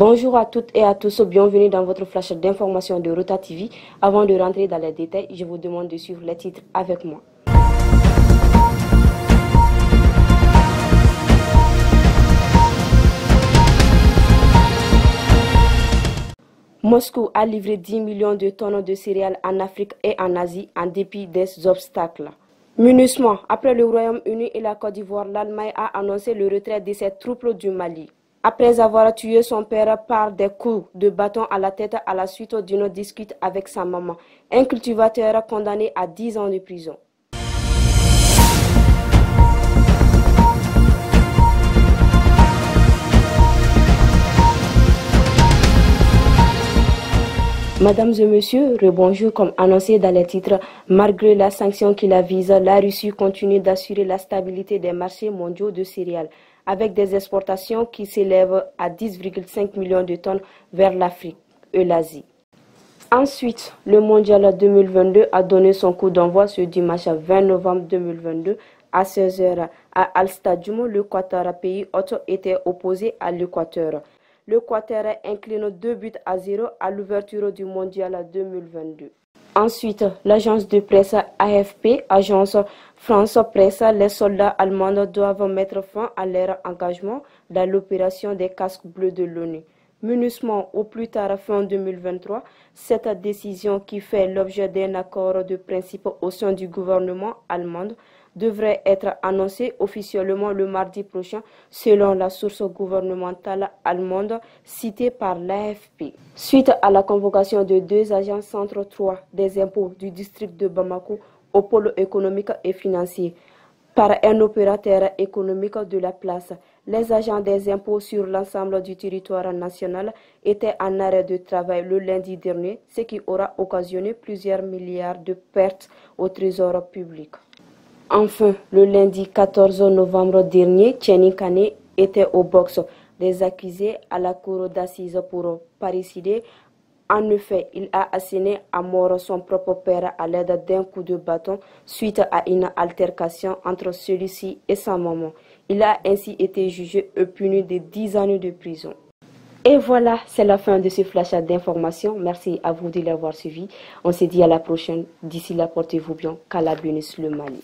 Bonjour à toutes et à tous, bienvenue dans votre flash d'information de Rota TV. Avant de rentrer dans les détails, je vous demande de suivre les titres avec moi. Moscou a livré 10 millions de tonnes de céréales en Afrique et en Asie en dépit des obstacles. MINUSMA, après le Royaume-Uni et la Côte d'Ivoire, l'Allemagne a annoncé le retrait de ses troupes du Mali. Après avoir tué son père par des coups de bâton à la tête à la suite d'une dispute avec sa maman, un cultivateur condamné à 10 ans de prison. Mesdames et messieurs, rebonjour. Comme annoncé dans les titres, malgré la sanction qui la vise, la Russie continue d'assurer la stabilité des marchés mondiaux de céréales, avec des exportations qui s'élèvent à 10,5 millions de tonnes vers l'Afrique et l'Asie. Ensuite, le mondial 2022 a donné son coup d'envoi ce dimanche 20 novembre 2022 à 16 h à Al Stadium. Le Qatar, pays hôte, était opposé à l'Équateur. Le Qatar incline 2-0 à l'ouverture du mondial 2022. Ensuite, l'agence de presse AFP, agence France Presse, les soldats allemands doivent mettre fin à leur engagement dans l'opération des casques bleus de l'ONU. MINUSMA au plus tard fin 2023, cette décision qui fait l'objet d'un accord de principe au sein du gouvernement allemand devrait être annoncée officiellement le mardi prochain selon la source gouvernementale allemande citée par l'AFP. Suite à la convocation de deux agents centre 3 des impôts du district de Bamako au pôle économique et financier par un opérateur économique de la place, les agents des impôts sur l'ensemble du territoire national étaient en arrêt de travail le lundi dernier, ce qui aura occasionné plusieurs milliards de pertes au trésor public. Enfin, le lundi 14 novembre dernier, Tieni Kane était au box des accusés à la cour d'assises pour parricide. En effet, il a assassiné à mort son propre père à l'aide d'un coup de bâton suite à une altercation entre celui-ci et sa maman. Il a ainsi été jugé et puni de 10 années de prison. Et voilà, c'est la fin de ce flash d'informations. Merci à vous de l'avoir suivi. On se dit à la prochaine. D'ici là, portez-vous bien. Qu'Allah bénisse le Mali.